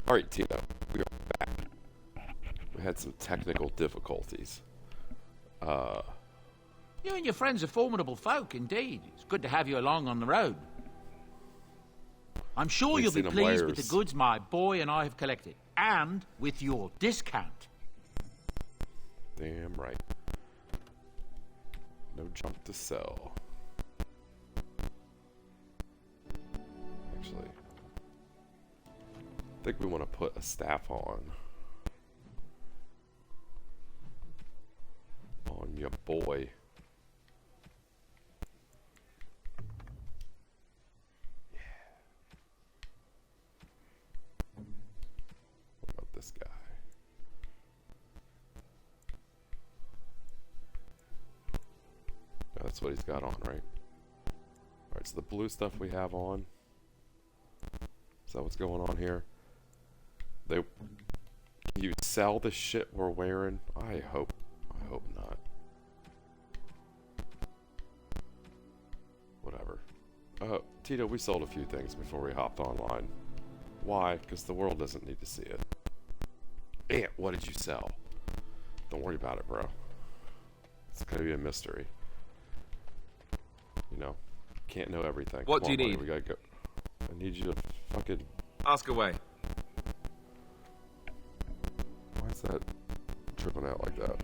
Alright, Tino, we are back. We had some technical difficulties. You and your friends are formidable folk, indeed. It's good to have you along on the road. I'm sure you'll be pleased with the goods my boy and I have collected, and with your discount. Damn right. No junk to sell. Actually, I think we want to put a staff on your boy. Yeah. What about this guy? No, that's what he's got on, right? Alright, so the blue stuff we have on. Is that what's going on here? You sell the shit we're wearing? I hope not. Whatever. Tito, we sold a few things before we hopped online. Why? Because the world doesn't need to see it. Ant, what did you sell? Don't worry about it, bro. It's gonna be a mystery. You know, can't know everything. What do you need? We gotta go. I need you to fucking... Ask away. Why is that tripping out like that?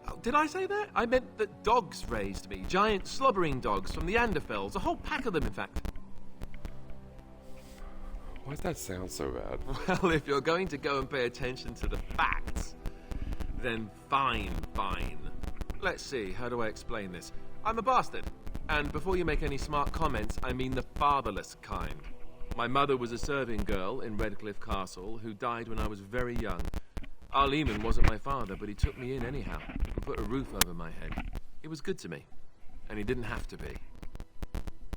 Oh, did I say that? I meant that dogs raised me. Giant slobbering dogs from the Anderfels. A whole pack of them, in fact. Why does that sound so bad? Well, if you're going to go and pay attention to the facts, then fine. Let's see, how do I explain this? I'm a bastard. And before you make any smart comments, I mean the fatherless kind. My mother was a serving girl in Redcliffe Castle who died when I was very young. Our Lehman wasn't my father, but he took me in anyhow and put a roof over my head. He was good to me, and he didn't have to be.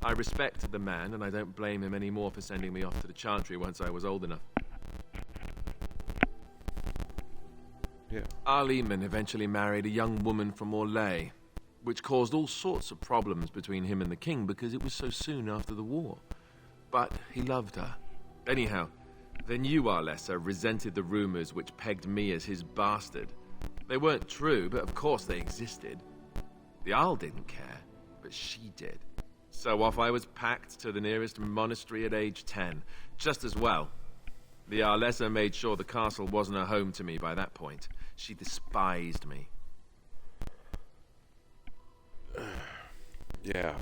I respect the man, and I don't blame him anymore for sending me off to the Chantry once I was old enough. Yeah. Our Lehman eventually married a young woman from Orlais, which caused all sorts of problems between him and the king because it was so soon after the war. But he loved her. Anyhow, the new Arlessa resented the rumors which pegged me as his bastard. They weren't true, but of course they existed. The Arl didn't care, but she did. So off I was packed to the nearest monastery at age 10. Just as well. The Arlessa made sure the castle wasn't a home to me by that point. She despised me. Yeah.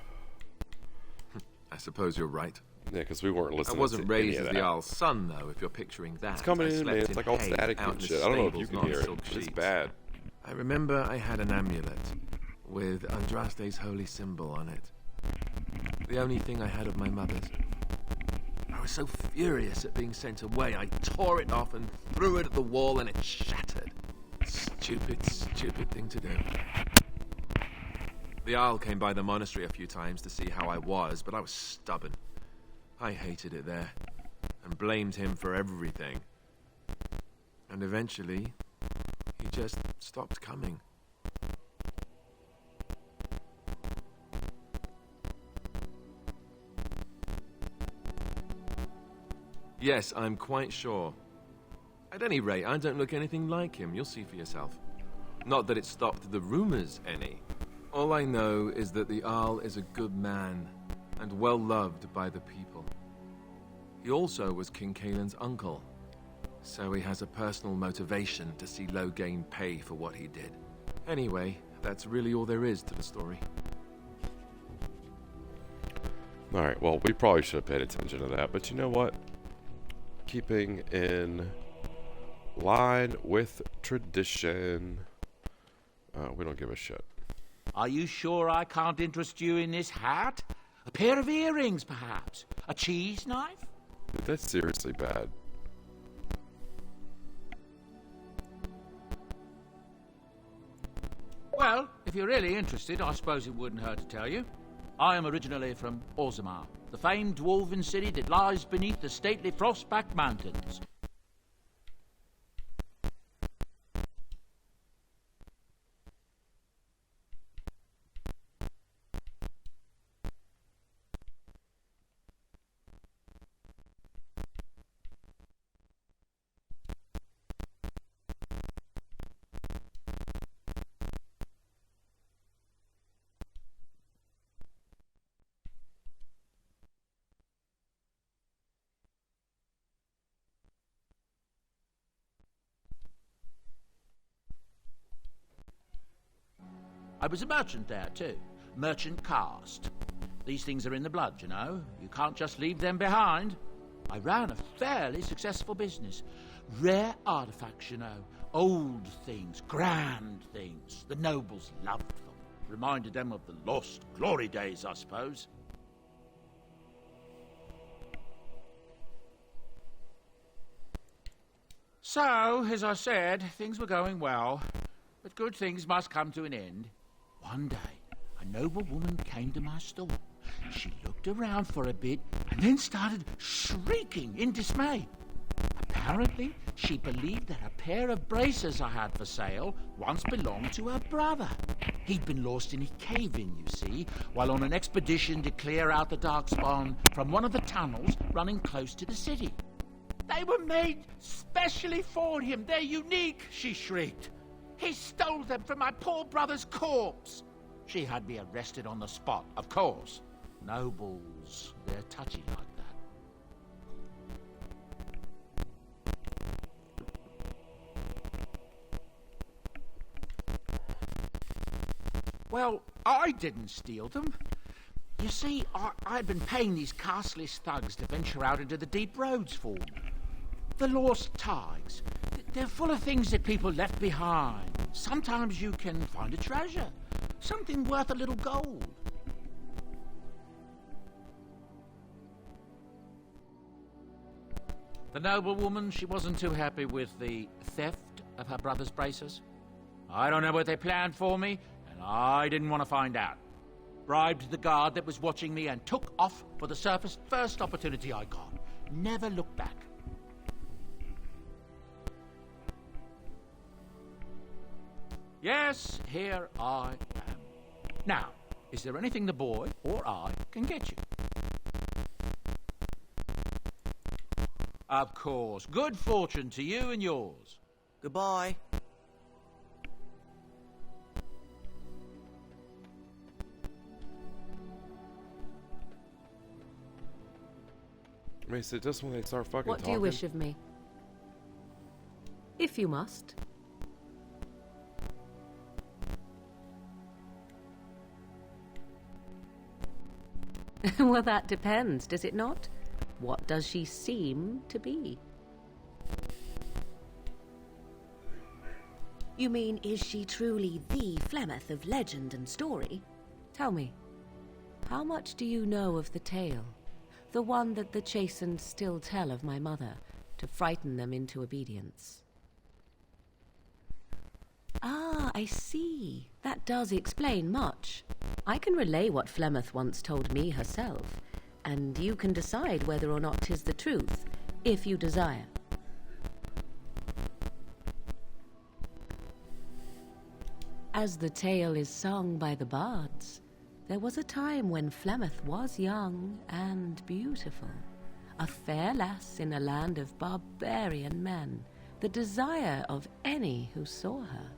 I suppose you're right. Yeah, because we weren't listening. I wasn't to raised any as of the that. Arl's son, though, if you're picturing that. It's coming I in, man. slept It's like all hay static out and in shit. the I don't know if you stables, can hear it, silk but it's sheets. bad. I remember I had an amulet with Andraste's holy symbol on it. The only thing I had of my mother's. I was so furious at being sent away, I tore it off and threw it at the wall and it shattered. Stupid thing to do. The Arl came by the monastery a few times to see how I was, but I was stubborn. I hated it there, and blamed him for everything. And eventually, he just stopped coming. Yes, I'm quite sure. At any rate, I don't look anything like him. You'll see for yourself. Not that it stopped the rumors any. All I know is that the Arl is a good man and well loved by the people. He also was King Caelan's uncle, so he has a personal motivation to see Loghain pay for what he did. Anyway, that's really all there is to the story. Alright, well, we probably should have paid attention to that, but you know what? Keeping in line with tradition. We don't give a shit. Are you sure I can't interest you in this hat? A pair of earrings, perhaps? A cheese knife? Dude, that's seriously bad. Well, if you're really interested, I suppose it wouldn't hurt to tell you. I am originally from Orzammar, the famed dwarven city that lies beneath the stately Frostback Mountains. I was a merchant there, too. Merchant caste. These things are in the blood, you know. You can't just leave them behind. I ran a fairly successful business. Rare artifacts, you know. Old things, grand things. The nobles loved them. Reminded them of the lost glory days, I suppose. So, as I said, things were going well. But good things must come to an end. One day, a noble woman came to my store. She looked around for a bit and then started shrieking in dismay. Apparently, she believed that a pair of braces I had for sale once belonged to her brother. He'd been lost in a cave-in, you see, while on an expedition to clear out the Darkspawn from one of the tunnels running close to the city. They were made specially for him. They're unique, she shrieked. He stole them from my poor brother's corpse. She had me arrested on the spot, of course. Nobles, they're touchy like that. Well, I didn't steal them. You see, I'd been paying these castless thugs to venture out into the deep roads for me. The lost ties. They're full of things that people left behind. Sometimes you can find a treasure. Something worth a little gold. The noblewoman, she wasn't too happy with the theft of her brother's braces. I don't know what they planned for me, and I didn't want to find out. Bribed the guard that was watching me and took off for the surface first opportunity I got. Never looked back. Yes, here I am. Now, is there anything the boy or I can get you? Of course. Good fortune to you and yours. Goodbye. I mean, is it just when they start fucking What talking? do you wish of me? If you must. Well, that depends, does it not? What does she seem to be? You mean, is she truly the Flemeth of legend and story? Tell me, how much do you know of the tale? The one that the chastened still tell of my mother, to frighten them into obedience. Ah, I see. That does explain much. I can relay what Flemeth once told me herself, and you can decide whether or not 'tis the truth, if you desire. As the tale is sung by the bards, there was a time when Flemeth was young and beautiful, a fair lass in a land of barbarian men, the desire of any who saw her.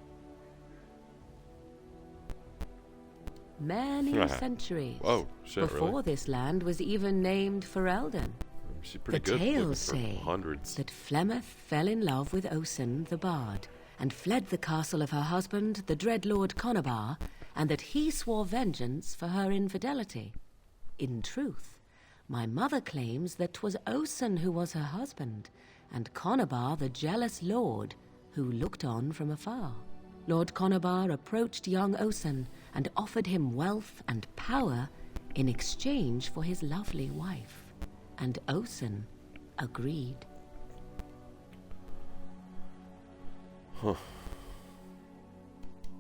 Many centuries Whoa, shit, before really? this land was even named Ferelden. She's pretty The good looking tales for say hundreds. that Flemeth fell in love with Osen the Bard and fled the castle of her husband, the dread Lord Conabar, and that he swore vengeance for her infidelity. In truth, my mother claims that 'twas Osen who was her husband, and Conabar the jealous lord who looked on from afar. Lord Conabar approached young Osen and offered him wealth and power in exchange for his lovely wife, and Osen agreed. Huh.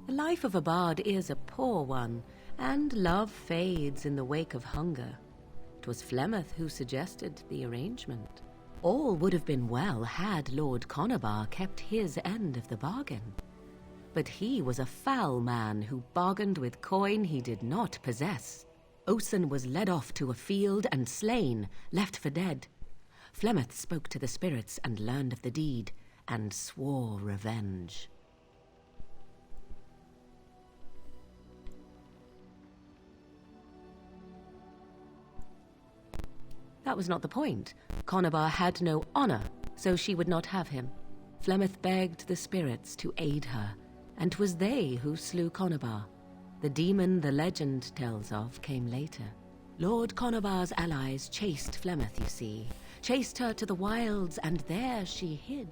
The life of a bard is a poor one, and love fades in the wake of hunger. 'Twas Flemeth who suggested the arrangement. All would have been well had Lord Conabar kept his end of the bargain. But he was a foul man who bargained with coin he did not possess. Osen was led off to a field and slain, left for dead. Flemeth spoke to the spirits and learned of the deed, and swore revenge. That was not the point. Conabar had no honor, so she would not have him. Flemeth begged the spirits to aid her, and 'twas they who slew Conabar. The demon the legend tells of came later. Lord Conobar's allies chased Flemeth, you see. Chased her to the wilds, and there she hid.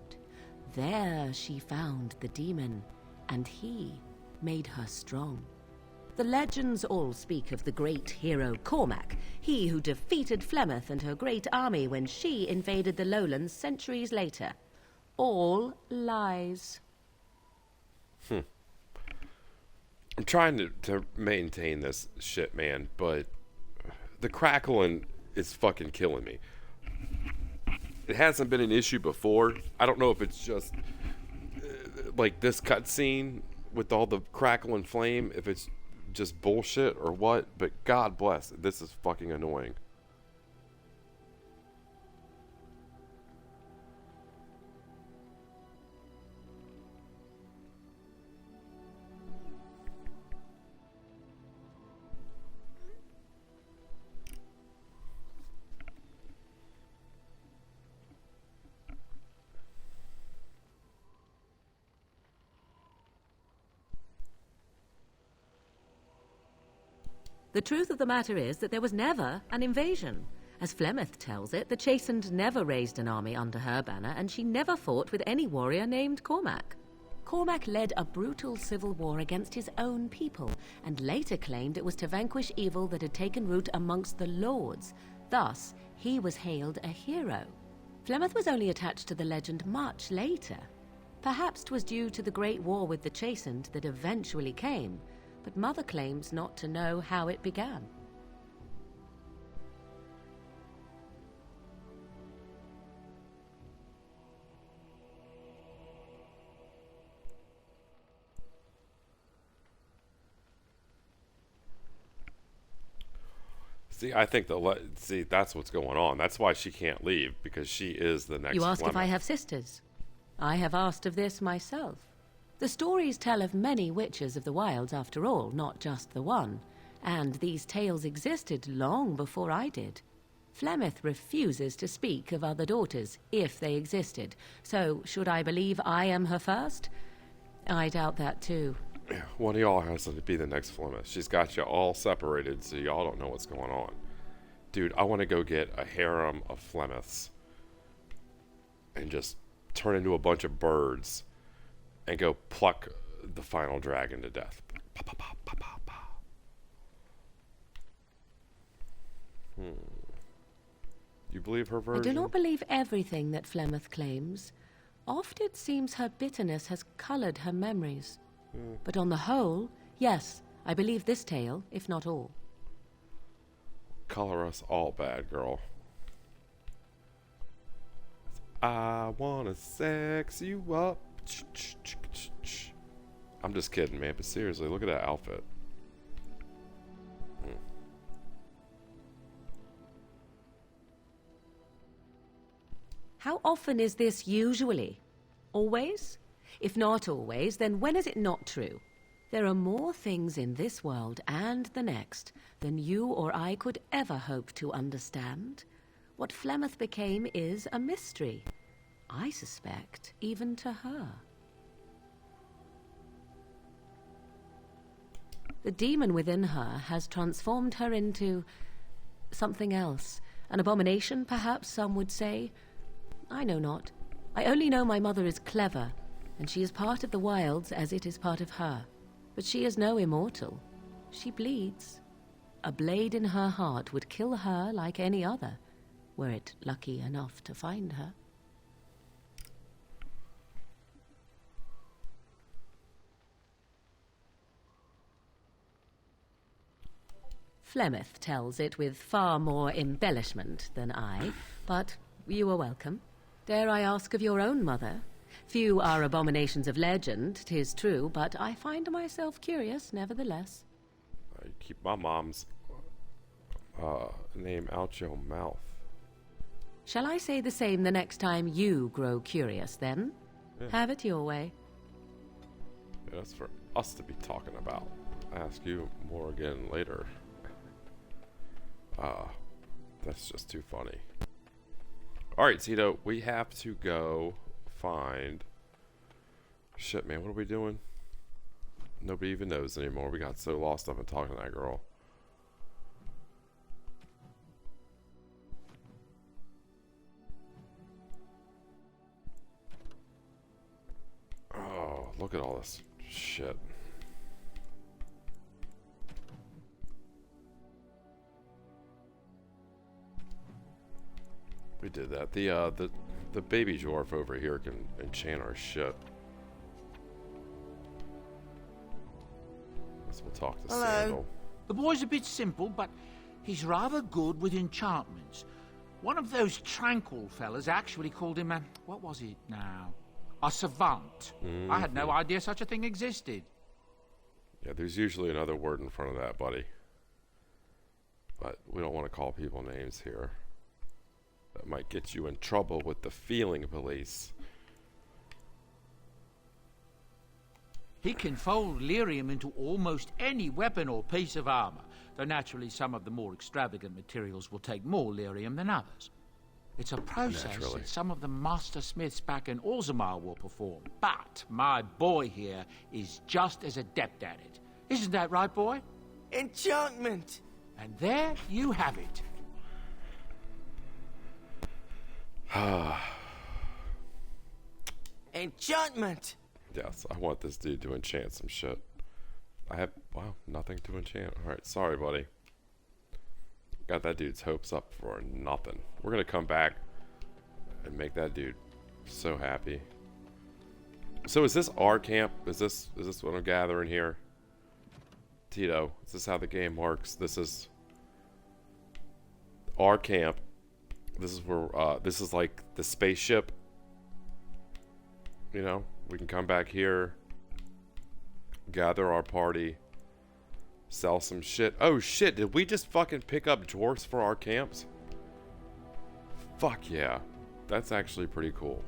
There she found the demon, and he made her strong. The legends all speak of the great hero Cormac, he who defeated Flemeth and her great army when she invaded the lowlands centuries later. All lies. I'm trying to maintain this shit, man, but the crackling is fucking killing me. It hasn't been an issue before. I don't know if it's just like this cutscene with all the crackle and flame, if it's just bullshit or what, but God bless, this is fucking annoying. The truth of the matter is that there was never an invasion. As Flemeth tells it, the Chastened never raised an army under her banner, and she never fought with any warrior named Cormac. Cormac led a brutal civil war against his own people, and later claimed it was to vanquish evil that had taken root amongst the lords. Thus, he was hailed a hero. Flemeth was only attached to the legend much later. Perhaps 'twas due to the great war with the Chastened that eventually came, but Mother claims not to know how it began. See, I think that's what's going on. That's why she can't leave, because she is the next You ask if I Flemeth. have sisters. I have asked of this myself. The stories tell of many witches of the wilds, after all, not just the one. And these tales existed long before I did. Flemeth refuses to speak of other daughters, if they existed. So, should I believe I am her first? I doubt that too. One of y'all has to be the next Flemeth. She's got you all separated, so y'all don't know what's going on. Dude, I want to go get a harem of Flemeths and just turn into a bunch of birds and go pluck the final dragon to death. Pa, pa, pa, pa, pa, pa. You believe her version? I do not believe everything that Flemeth claims. Oft it seems her bitterness has coloured her memories. But on the whole, yes, I believe this tale, if not all. Color us all bad, girl. I wanna sex you up. I'm just kidding, man, but seriously, look at that outfit. How often is this usually? Always? If not always, then when is it not true? There are more things in this world and the next than you or I could ever hope to understand. What Flemeth became is a mystery. I suspect, even to her. The demon within her has transformed her into something else. An abomination, perhaps some would say. I know not. I only know my mother is clever, and she is part of the wilds as it is part of her. But she is no immortal. She bleeds. A blade in her heart would kill her like any other, were it lucky enough to find her. Flemeth tells it with far more embellishment than I, but you are welcome. Dare I ask of your own mother? Few are abominations of legend, 'tis true, but I find myself curious, nevertheless. You keep my mom's name out your mouth. Shall I say the same the next time you grow curious, then? Yeah. Have it your way. Yeah, that's for us to be talking about. I'll ask you more again later. That's just too funny. Alright, Tito, we have to go find... Shit, man, what are we doing? nobody even knows anymore. We got so lost up in talking to that girl. Oh, look at all this shit. We did that. The baby dwarf over here can enchant our shit. Guess we'll talk to Sandal. The boy's a bit simple, but he's rather good with enchantments. One of those tranquil fellas actually called him a... what was it now? A savant. I had no idea such a thing existed. Yeah, there's usually another word in front of that, buddy. But we don't want to call people names here. That might get you in trouble with the feeling police. He can fold lyrium into almost any weapon or piece of armor, though naturally some of the more extravagant materials will take more lyrium than others. It's a process that some of the master smiths back in Orzammar will perform, but my boy here is just as adept at it. Isn't that right, boy? Enchantment! And there you have it. Enchantment! Yes, I want this dude to enchant some shit. I have, wow, nothing to enchant. Alright, sorry, buddy. Got that dude's hopes up for nothing. We're gonna come back and make that dude so happy. So is this our camp? Is this what I'm gathering here? Tito, is this how the game works? This is our camp. This is where, this is like the spaceship. You know, we can come back here, gather our party, sell some shit. Oh shit, did we just fucking pick up dwarfs for our camps? Fuck yeah. That's actually pretty cool.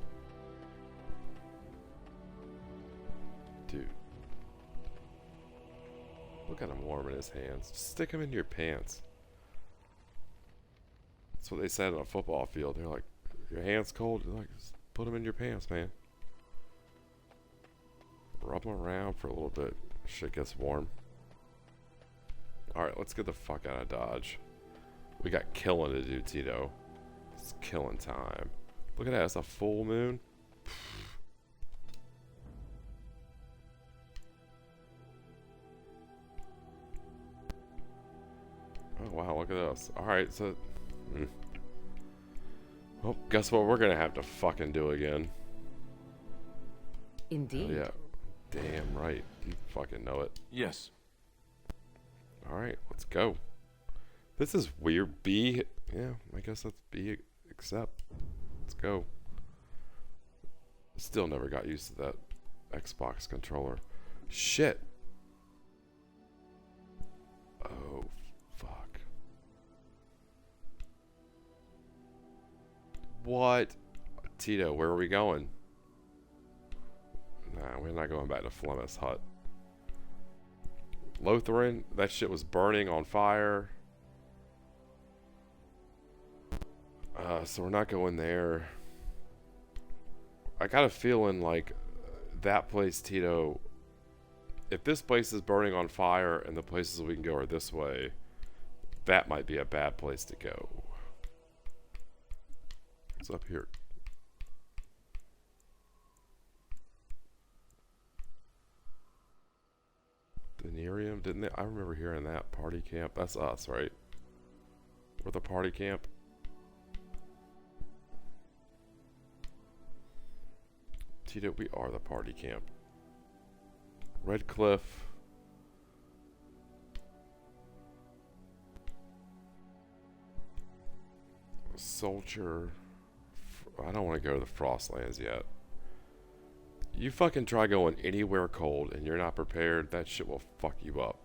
Dude. Look at him warming his hands. Just stick him in your pants. That's what they said on a football field. They're like, your hands cold? They're like, just put them in your pants, man. Rub them around for a little bit. Shit gets warm. Alright, let's get the fuck out of Dodge. We got killing to do, Tito. It's killing time. Look at that, it's a full moon. Oh wow, look at this. Alright, so... Well, guess what we're gonna have to fucking do again. Indeed. Oh, yeah. Damn right. You fucking know it. Yes. Alright, let's go. This is weird. B. Yeah, I guess that's B accept. Let's go. Still never got used to that Xbox controller. Shit. Oh, fuck. What? Tito, where are we going? Nah, we're not going back to Flemeth's hut. Lotharen, that shit was burning on fire. So we're not going there. I got a feeling like that place, Tito, if this place is burning on fire and the places we can go are this way, that might be a bad place to go. What's up here? Denarium, didn't they? I remember hearing that. Party camp. That's us, right? We're the party camp. Tito, we are the party camp. Red Cliff. Soldier. I don't want to go to the Frostlands yet. You fucking try going anywhere cold and you're not prepared, that shit will fuck you up.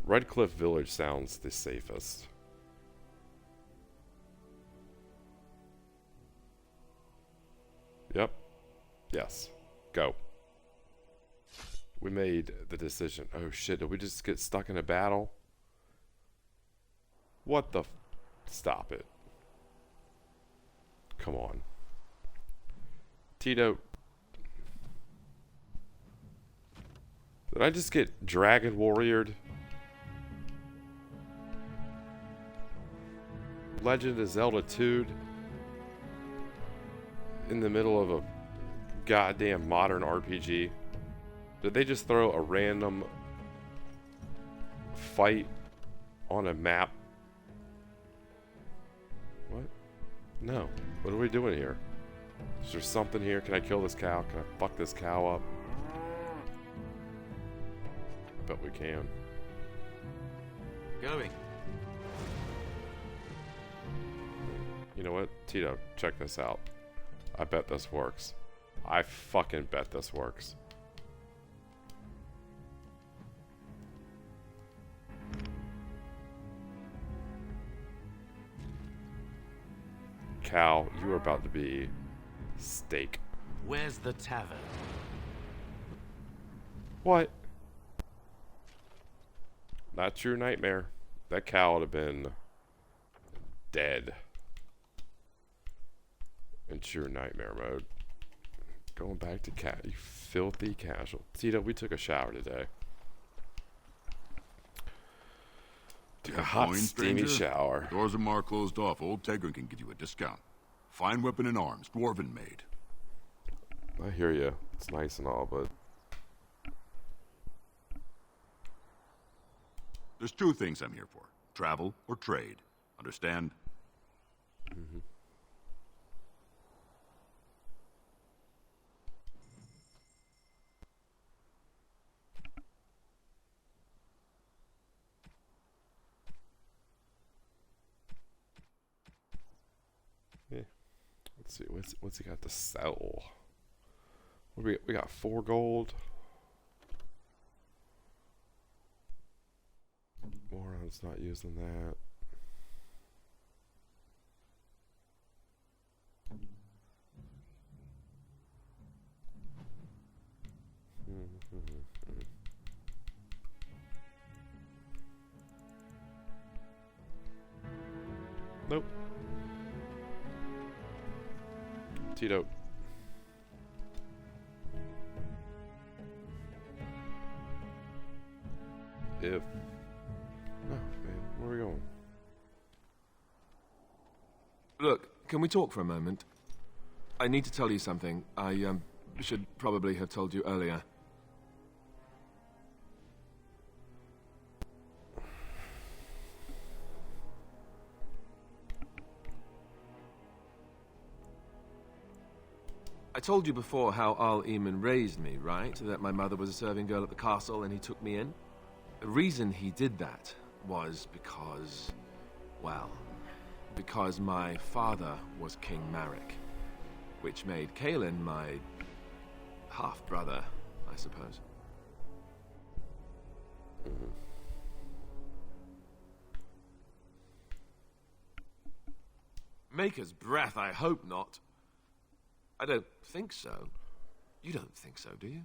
Red Cliff Village sounds the safest. Yep. Yes. Go. We made the decision. Oh shit, did we just get stuck in a battle? What the Stop it. Come on. Tito. Did I just get Dragon Warriored? Legend of Zelda 2 in the middle of a goddamn modern RPG. Did they just throw a random fight on a map? What? No. What are we doing here? Is there something here? Can I kill this cow? Can I fuck this cow up? I bet we can. Going. You know what? Tito, check this out. I bet this works. I fucking bet this works. Cow, you are about to be steak. Where's the tavern? What? Not your nightmare. That cow would have been dead. In true nightmare mode. Going back to cat, you filthy casual. Tito, we took a shower today. Took a hot, Coin, steamy stranger? shower. Doors of Mar closed off. Old Tegrin can give you a discount. Fine weapon and arms, dwarven made. I hear you. It's nice and all, but There's two things I'm here for. Travel or trade. Understand? mm-hmm. Yeah. Let's see. What's he got to sell? What we got 4 gold. Moron's not using that. Nope. Tito. If... Oh, man. Where are we going? Look, can we talk for a moment? I need to tell you something. I should probably have told you earlier. I told you before how Al Eamon raised me, right? That my mother was a serving girl at the castle and he took me in? The reason he did that was because, well, because my father was King Marek, which made Kaelin my half-brother, I suppose. Maker's breath, I hope not. I don't think so. You don't think so, do you?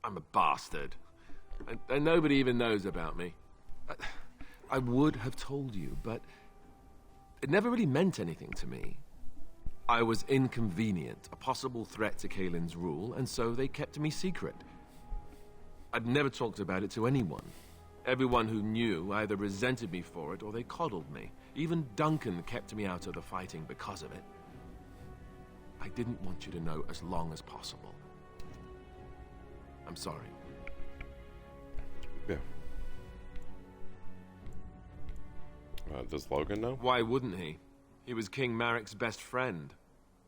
I'm a bastard. And nobody even knows about me. I would have told you, but it never really meant anything to me. I was inconvenient, a possible threat to Kaelin's rule, and so they kept me secret. I'd never talked about it to anyone. Everyone who knew either resented me for it or they coddled me. Even Duncan kept me out of the fighting because of it. I didn't want you to know as long as possible. I'm sorry. Yeah. Does Logan know? Why wouldn't he? He was King Marek's best friend.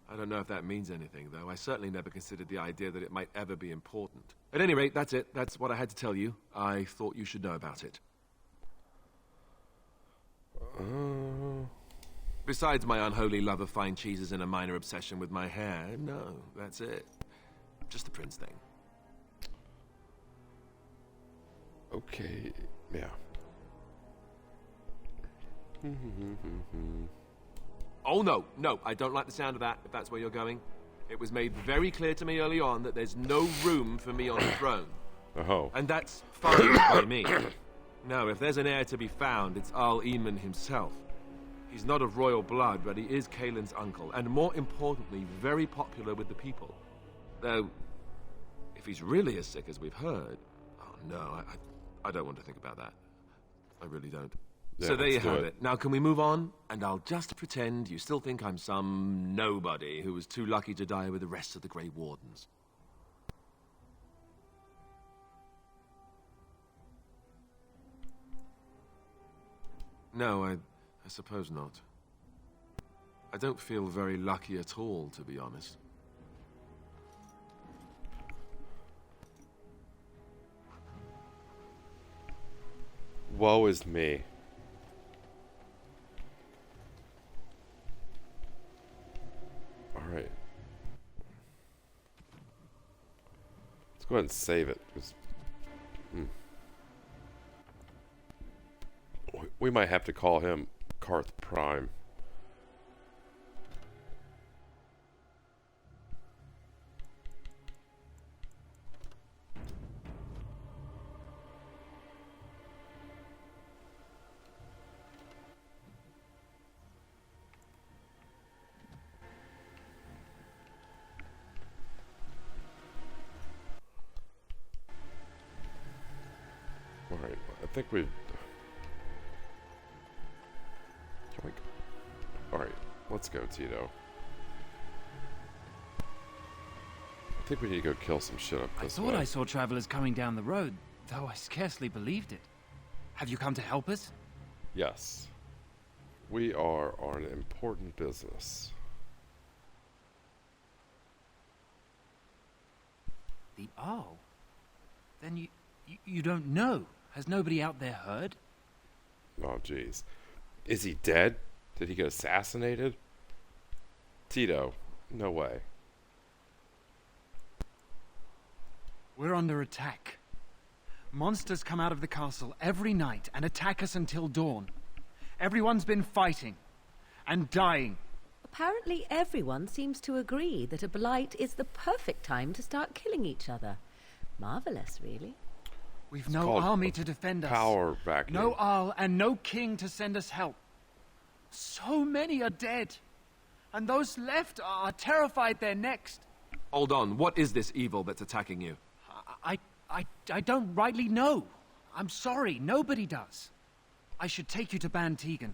I don't know if that means anything, though. I certainly never considered the idea that it might ever be important. At any rate, that's it. That's what I had to tell you. I thought you should know about it. Besides my unholy love of fine cheeses and a minor obsession with my hair, no, that's it. Just the prince thing. Okay, yeah. Oh, no, I don't like the sound of that, if that's where you're going. It was made very clear to me early on that there's no room for me on the throne. Oh. And that's fine by me. No, if there's an heir to be found, it's Al Eamon himself. He's not of royal blood, but he is Kaelin's uncle, and more importantly, very popular with the people. Though, if he's really as sick as we've heard, no, I don't want to think about that. I really don't. Yeah, So there you let's do have it. it. Now can we move on? And I'll just pretend you still think I'm some nobody who was too lucky to die with the rest of the Grey Wardens. No, I suppose not. I don't feel very lucky at all, to be honest. Woe is me. Alright. Let's go ahead and save it. 'Cause, we might have to call him Karth Prime. Alright, I think we... Alright, let's go, Tito. I think we need to go kill some shit up I this thought way. I saw travelers coming down the road, though I scarcely believed it. Have you come to help us? Yes. We are on an important business. The Arl? Then you don't know. Has nobody out there heard? Oh, jeez. Is he dead? Did he get assassinated? Tito, no way. We're under attack. Monsters come out of the castle every night and attack us until dawn. Everyone's been fighting and dying. Apparently everyone seems to agree that a blight is the perfect time to start killing each other. Marvelous, really. We've It's no called army to defend us. Power vacuum. No Arl and no king to send us help. So many are dead. And those left are terrified they're next. Hold on, what is this evil that's attacking you? I don't rightly know. I'm sorry, nobody does. I should take you to Ban Tegan.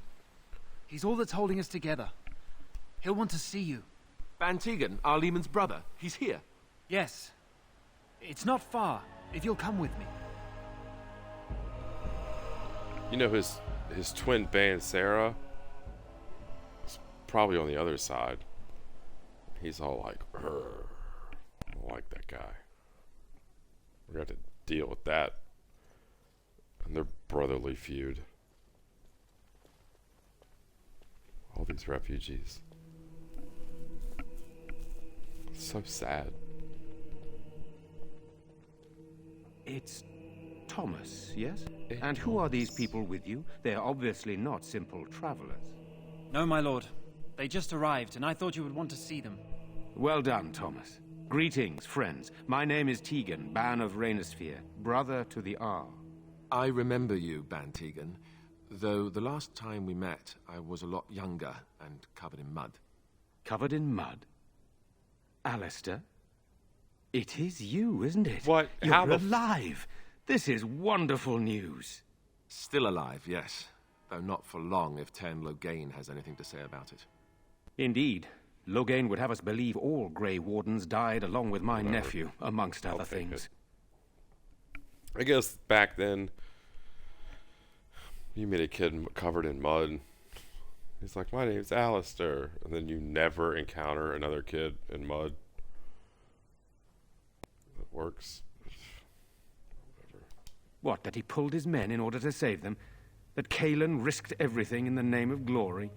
He's all that's holding us together. He'll want to see you. Van Tegan, our Lehman's brother. He's here. Yes. It's not far, if you'll come with me. You know his twin band Sarah is probably on the other side. He's all like, "Urgh." I don't like that guy. We're gonna have to deal with that and their brotherly feud. All these refugees. So sad. It's Thomas, yes? And who are these people with you? They're obviously not simple travelers. No, my lord. They just arrived, and I thought you would want to see them. Well done, Thomas. Greetings, friends. My name is Tegan, Ban of Rainersphere, brother to the Arl. I remember you, Ban Tegan, though the last time we met, I was a lot younger and covered in mud. Covered in mud? Alistair? It is you, isn't it? What? You're How the alive! This is wonderful news. Still alive, yes. Though not for long if Ten Loghain has anything to say about it. Indeed. Loghain would have us believe all Grey Wardens died along with my Whatever. nephew, amongst I'll other take things. it. I guess back then, you meet a kid covered in mud. He's like, "My name's Alistair," and then you never encounter another kid in mud. That works. Whatever. What, that he pulled his men in order to save them? That Kalen risked everything in the name of glory?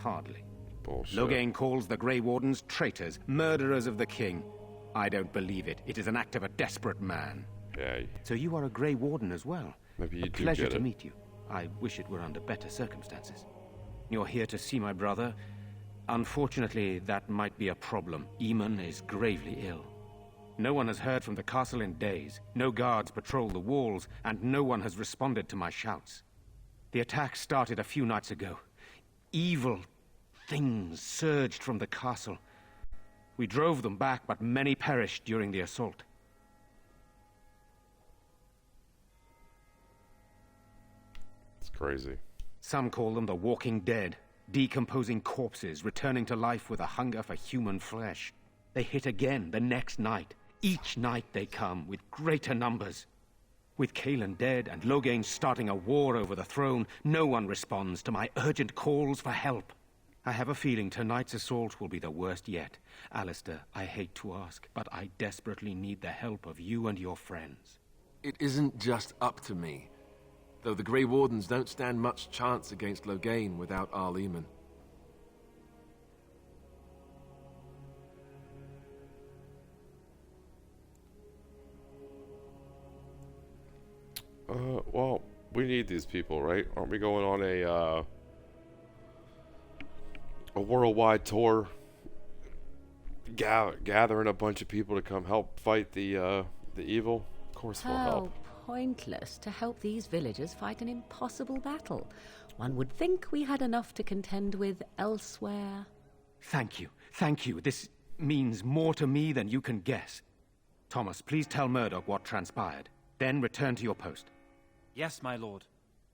Hardly. Bullshit. Loghain calls the Grey Wardens traitors, murderers of the king. I don't believe it. It is an act of a desperate man. Yeah, So you are a Grey Warden as well. maybe you A do pleasure get to it. meet you. I wish it were under better circumstances. You're here to see my brother. Unfortunately, that might be a problem. Eamon is gravely ill. No one has heard from the castle in days. No guards patrol the walls, and no one has responded to my shouts. The attack started a few nights ago. Evil things surged from the castle. We drove them back, but many perished during the assault. crazy. Some call them the walking dead, decomposing corpses returning to life with a hunger for human flesh. They hit again the next night. Each night they come with greater numbers. With Cailan dead and Loghain starting a war over the throne, no one responds to my urgent calls for help. I have a feeling tonight's assault will be the worst yet. Alistair, I hate to ask, but I desperately need the help of you and your friends. It isn't just up to me. Though the Grey Wardens don't stand much chance against Loghain without Arl Eamon. Well, we need these people, right? Aren't we going on a worldwide tour? Gathering a bunch of people to come help fight the evil? Of course we'll help. Pointless to help these villagers fight an impossible battle. One would think we had enough to contend with elsewhere. Thank you. Thank you. This means more to me than you can guess. Thomas, please tell Murdoch what transpired. Then return to your post. Yes, my lord.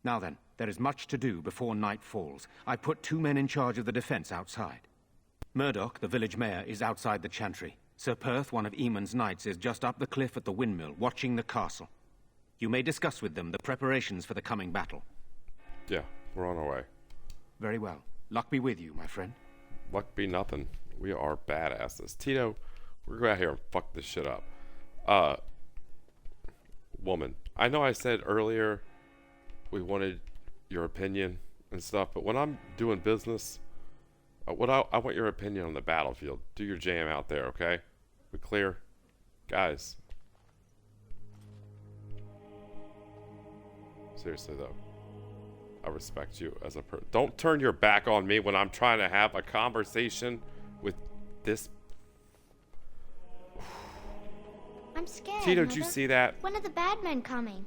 Now then, there is much to do before night falls. I put 2 men in charge of the defense outside. Murdoch, the village mayor, is outside the chantry. Sir Perth, one of Eamon's knights, is just up the cliff at the windmill, watching the castle. You may discuss with them the preparations for the coming battle. Yeah, we're on our way. Very well. Luck be with you, my friend. Luck be nothing. We are badasses. Tito, we're going to go out here and fuck this shit up. Woman, I know I said earlier we wanted your opinion and stuff, but when I'm doing business, I want your opinion on the battlefield. Do your jam out there, okay? We clear? Guys. Seriously, though. I respect you as a person. Don't turn your back on me when I'm trying to have a conversation with this. I'm scared. Tito, Mother. did you see that? When are the bad men coming?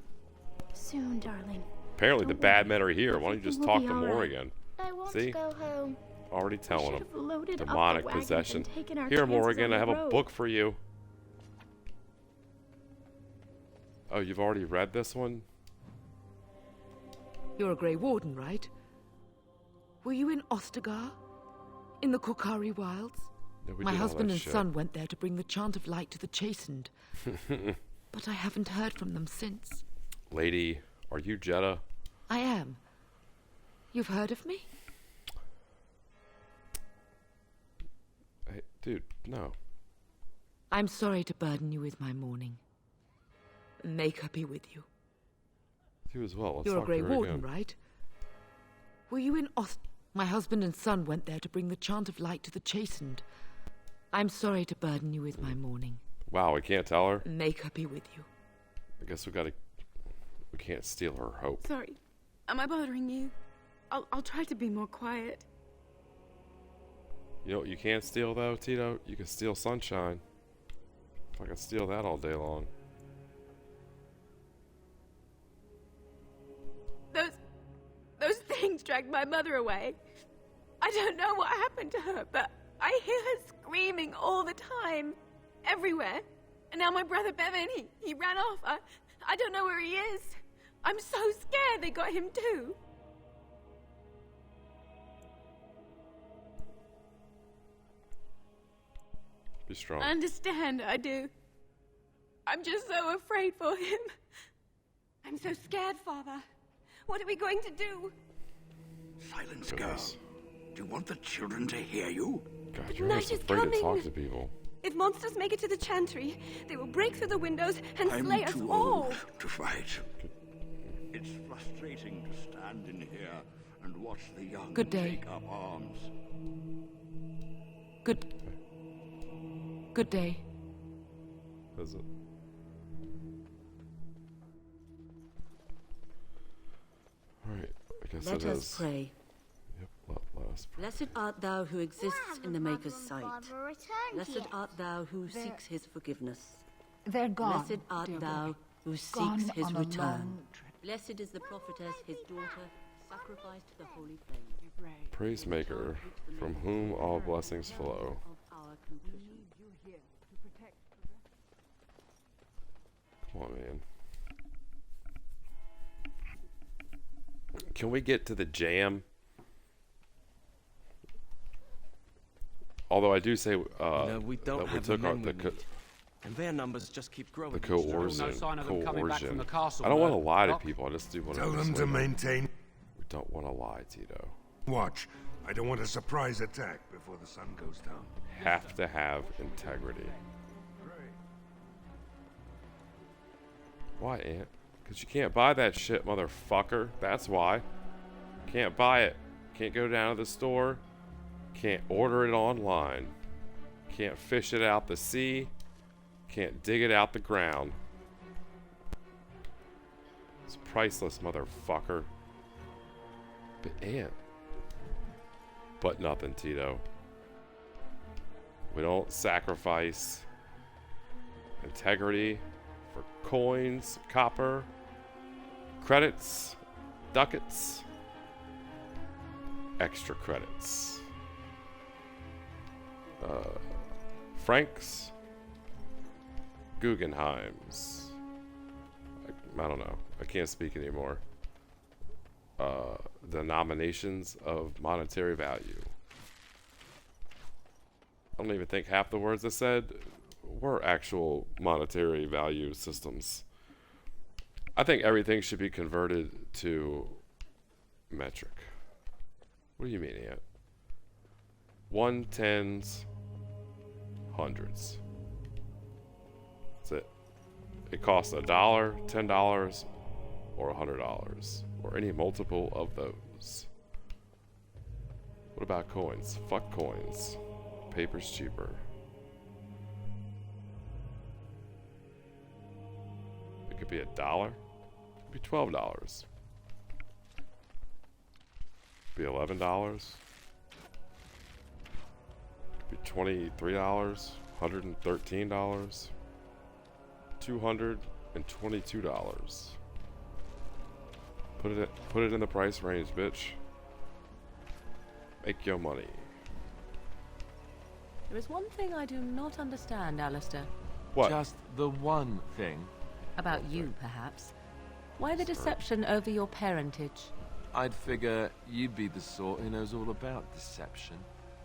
Soon, darling. Apparently the bad men are here. Why don't you just talk to Morrigan? I want See? to go home. Already telling him. Loaded Demonic possession. Here, Morrigan, I have a book for you. Oh, you've already read this one? You're a Grey Warden, right? Were you in Ostagar? In the Korkari Wilds? Yeah, My husband and son went there to bring the chant of light to the chastened. But I haven't heard from them since. Lady, are you Jeddah? I am. You've heard of me? Hey, dude, no. I'm sorry to burden you with my mourning. May her be with you. You as well. Let's You're a talk Grey to her Warden, again. right? Were you in My husband and son went there to bring the chant of light to the chastened. I'm sorry to burden you with my mourning. Wow, we can't tell her? May her be with you. I guess we can't steal her hope. Sorry. Am I bothering you? I'll try to be more quiet. You know what you can't steal, though, Tito? You can steal sunshine. If I can steal that all day long. Those things dragged my mother away. I don't know what happened to her, but I hear her screaming all the time. Everywhere. And now my brother Bevan, he ran off. I don't know where he is. I'm so scared they got him too. Be strong. I understand, I do. I'm just so afraid for him. I'm so scared, Father. What are we going to do? Silence, girl. Do you want the children to hear you? God, you're always afraid to talk to people. If monsters make it to the chantry, they will break through the windows and slay us I'm too all. old to fight. It's frustrating to stand in here and watch the young Good day. take up arms. Good day. Is it? Alright, I guess Let it is. us pray. Yep, let us pray. Blessed art thou who exists in the Maker's sight. Blessed Blessed art thou who seeks his forgiveness. They're gone. Blessed art dear thou boy. who Gone seeks his on a return. long trip. Blessed is the prophetess, his daughter, sacrificed to the holy flame. Praise Maker, from whom all blessings flow. Of our confession. Come on, man. Can we get to the jam? Although I do say we don't that we have took the our, men we need, and their numbers just keep growing. the each day. coercion. No sign of them coming back from the castle, I don't want to though. lie to Doc? people. I just do want to. Tell them to maintain. We don't want to lie, Tito. Watch. I don't want a surprise attack before the sun goes down. Have to have integrity. Why, Aunt? Because you can't buy that shit, motherfucker. That's why. Can't buy it. Can't go down to the store. Can't order it online. Can't fish it out the sea. Can't dig it out the ground. It's priceless, motherfucker. But Aunt. But nothing, Tito. We don't sacrifice integrity for coins, copper, credits, ducats, extra credits, francs, Guggenheims. I don't know. I can't speak anymore. Denominations of monetary value. I don't even think half the words I said were actual monetary value systems. I think everything should be converted to metric. What do you mean, Aunt? 110s, hundreds. That's it. It costs $1, $10, or $100, or any multiple of those. What about coins? Fuck coins. Paper's cheaper. It could be $1. It could be $12. It could be $11. It could be $23. $113. $222. Put it in the price range, bitch. Make your money. There is one thing I do not understand, Alistair. What? Just the one thing. About you, perhaps. Why the deception over your parentage? I'd figure you'd be the sort who knows all about deception.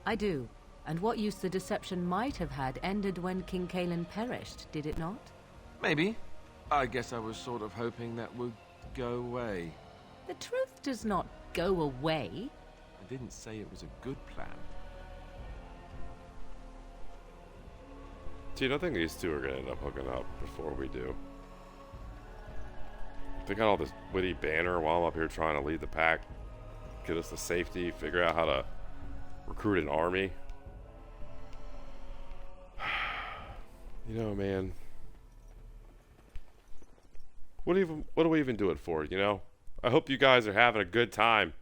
I do. And what use the deception might have had ended when King Caelan perished, did it not? Maybe. I guess I was sort of hoping that would go away. The truth does not go away. I didn't say it was a good plan. Dude, I think these two are gonna end up hooking up before we do. They got all this witty banter while I'm up here trying to lead the pack, get us to safety, figure out how to recruit an army. You know, man. What do we even do it for, you know? I hope you guys are having a good time.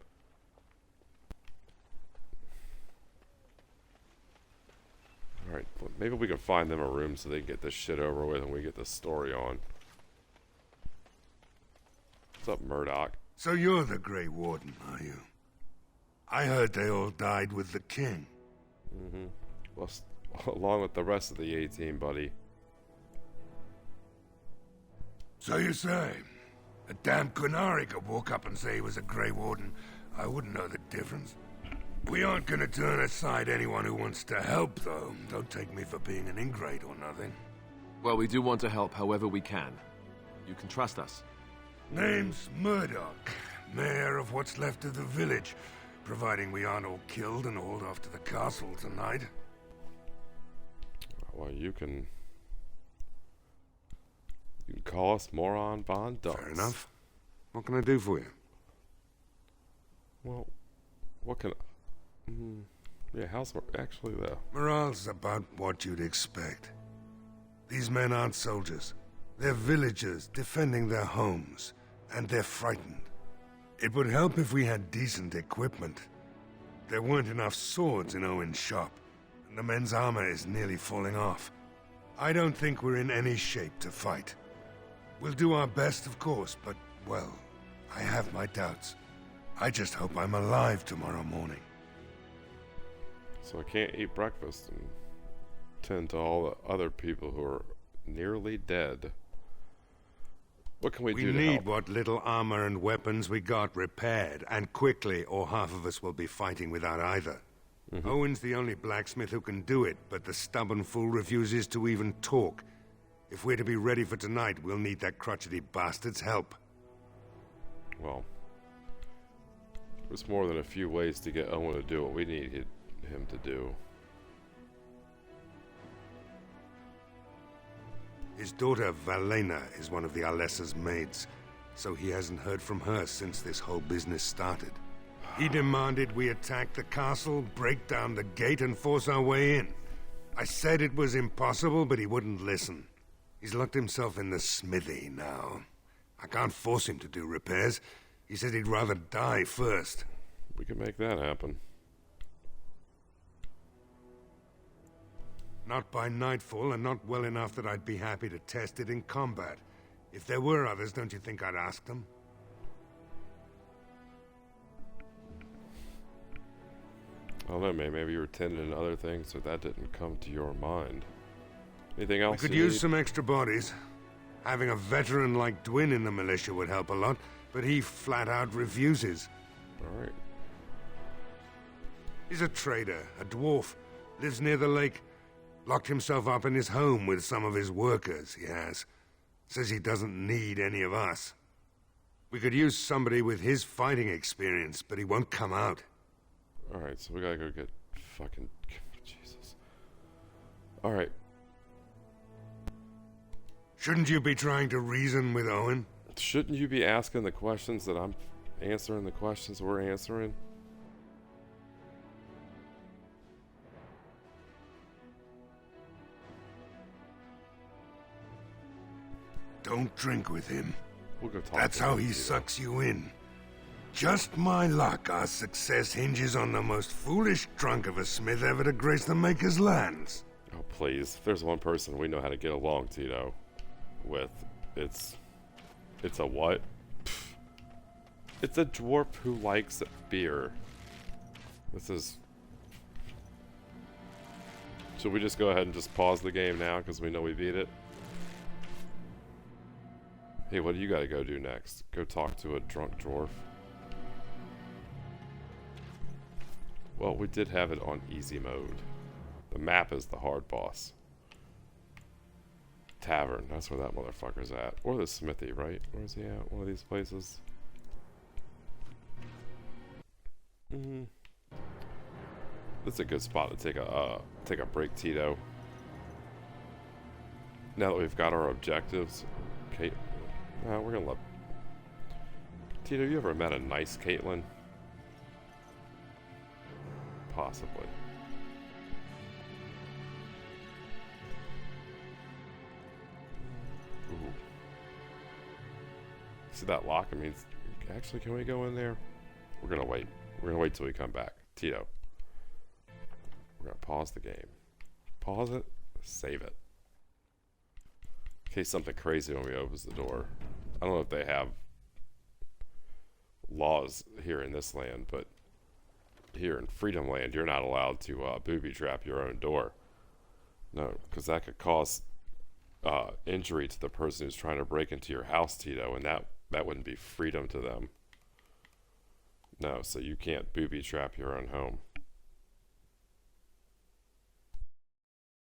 Alright, well, maybe we can find them a room so they can get this shit over with and we get this story on. What's up, Murdoch? So you're the Grey Warden, are you? I heard they all died with the king. Mm-hmm. Well, along with the rest of the A-team, buddy. So you say? A damn Qunari could walk up and say he was a Grey Warden. I wouldn't know the difference. We aren't gonna turn aside anyone who wants to help, though. Don't take me for being an ingrate or nothing. Well, we do want to help however we can. You can trust us. Name's Murdoch, mayor of what's left of the village, providing we aren't all killed and hauled off to the castle tonight. Well, you can call us Moron Von Dutz. Fair enough. What can I do for you? Well, what can yeah, how's actually though? Morale's about what you'd expect. These men aren't soldiers. They're villagers defending their homes, and they're frightened. It would help if we had decent equipment. There weren't enough swords in Owen's shop, and the men's armor is nearly falling off. I don't think we're in any shape to fight. We'll do our best, of course, but, well, I have my doubts. I just hope I'm alive tomorrow morning. So I can't eat breakfast and tend to all the other people who are nearly dead. What can we We do to need help? what little armor and weapons we got repaired, and quickly, or half of us will be fighting without either. Owen's the only blacksmith who can do it, but the stubborn fool refuses to even talk. If we're to be ready for tonight, we'll need that crotchety bastard's help. Well, there's more than a few ways to get Owen to do what we need him to do. His daughter, Valena, is one of the Alessa's maids, so he hasn't heard from her since this whole business started. He demanded we attack the castle, break down the gate, and force our way in. I said it was impossible, but he wouldn't listen. He's locked himself in the smithy now. I can't force him to do repairs. He said he'd rather die first. We can make that happen. Not by nightfall, and not well enough that I'd be happy to test it in combat. If there were others, don't you think I'd ask them? I don't know, man. Maybe you were tending to other things, so that didn't come to your mind. Anything else? We could you use need? some extra bodies. Having a veteran like Dwin in the militia would help a lot, but he flat out refuses. Alright. He's a trader, a dwarf, lives near the lake. Locked himself up in his home with some of his workers, he has. Says he doesn't need any of us. We could use somebody with his fighting experience, but he won't come out. Alright, so we gotta go get fucking... Jesus. Alright. Shouldn't you be trying to reason with Owen? Shouldn't you be asking the questions that I'm answering the questions we're answering? Don't drink with him. We'll go talk That's to how him, he Tito. sucks you in. Just my luck, our success hinges on the most foolish drunk of a smith ever to grace the Maker's lands. Oh, please. If there's one person we know how to get along, Tito, with, it's a what? Pfft. It's a dwarf who likes beer. This is... Should we just go ahead and just pause the game now because we know we beat it? Hey, what do you gotta go do next? Go talk to a drunk dwarf? Well, we did have it on easy mode. The map is the hard boss. Tavern, that's where that motherfucker's at. Or the smithy, right? Where's he at? One of these places? This is a good spot to take a break, Tito. Now that we've got our objectives, Kate, we're gonna let... Tito, you ever met a nice Caitlin? Possibly. Ooh. See that lock? I mean, actually, can we go in there? We're gonna wait. We're gonna wait till we come back. Tito. We're gonna pause the game. Pause it. Save it. In case something crazy when we opens the door. I don't know if they have laws here in this land, but here in Freedom Land, you're not allowed to booby trap your own door. No, because that could cause injury to the person who's trying to break into your house, Tito, and that wouldn't be freedom to them. No, so you can't booby trap your own home.